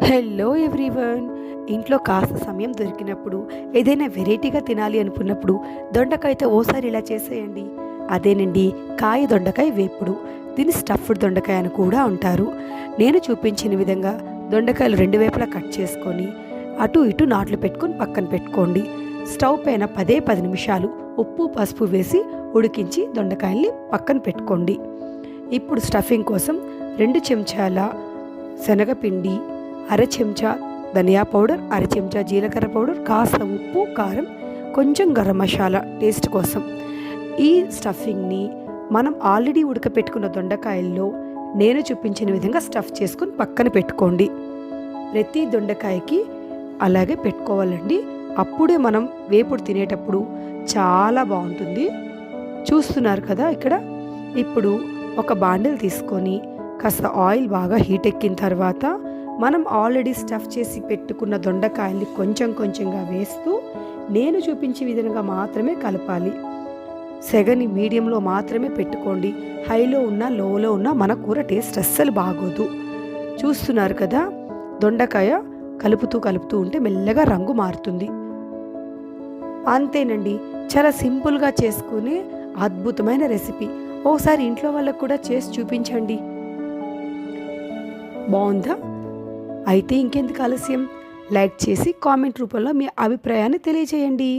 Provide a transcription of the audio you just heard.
Hello everyone. ఇంట్లో కాస్త సమయం దొరికినప్పుడు ఏదైనా వెరైటీగా తినాలి అనుకున్నప్పుడు దొండకాయతో ఓసారి ఇలా చేసేయండి. అదేనండి కాయ దొండకాయ వేపుడు. దీన్ని స్టఫ్డ్ దొండకాయ అని కూడా అంటారు. నేను చూపించిన విధంగా దొండకాయలు రెండు వైపులా కట్ చేసుకొని అటు ఇటు నాట్లు పెట్టుకొని పక్కన పెట్టుకోండి. స్టవ్ పైన 10 నిమిషాలు ఉప్పు పసుపు వేసి ఉడికించి దొండకాయల్ని పక్కన పెట్టుకోండి. ఇప్పుడు స్టఫింగ్ కోసం 2 చెంచాల శనగపిండి, అర చెంచా ధనియా పౌడర్, అర చెంచా జీలకర్ర పౌడర్, కాస్త ఉప్పు, కారం, కొంచెం గరం మసాలా టేస్ట్ కోసం. ఈ స్టఫింగ్ని మనం ఆల్రెడీ ఉడకపెట్టుకున్న దొండకాయల్లో నేను చూపించిన విధంగా స్టఫ్ చేసుకుని పక్కన పెట్టుకోండి. ప్రతి దొండకాయకి అలాగే పెట్టుకోవాలండి. అప్పుడే మనం వేపుడు తినేటప్పుడు చాలా బాగుంటుంది. చూస్తున్నారు కదా ఇక్కడ. ఇప్పుడు ఒక బాండిల్ తీసుకొని కాస్త ఆయిల్ బాగా హీట్ ఎక్కిన తర్వాత మనం ఆల్రెడీ స్టఫ్ చేసి పెట్టుకున్న దొండకాయల్ని కొంచెం కొంచెంగా వేస్తూ నేను చూపించే విధంగా మాత్రమే కలపాలి. సెగని మీడియంలో మాత్రమే పెట్టుకోండి. హైలో ఉన్నా లోలో ఉన్నా మన కూర టేస్ట్ అస్సలు బాగోదు. చూస్తున్నారు కదా, దొండకాయ కలుపుతూ కలుపుతూ ఉంటే మెల్లగా రంగు మారుతుంది. అంతేనండి, చాలా సింపుల్గా చేసుకునే అద్భుతమైన రెసిపీ. ఓసారి ఇంట్లో వాళ్ళకు కూడా చేసి చూపించండి. బాగుందా? అయితే ఇంకెందుకు ఆలస్యం, లైక్ చేసి కామెంట్ రూపంలో మీ అభిప్రాయాన్ని తెలియజేయండి.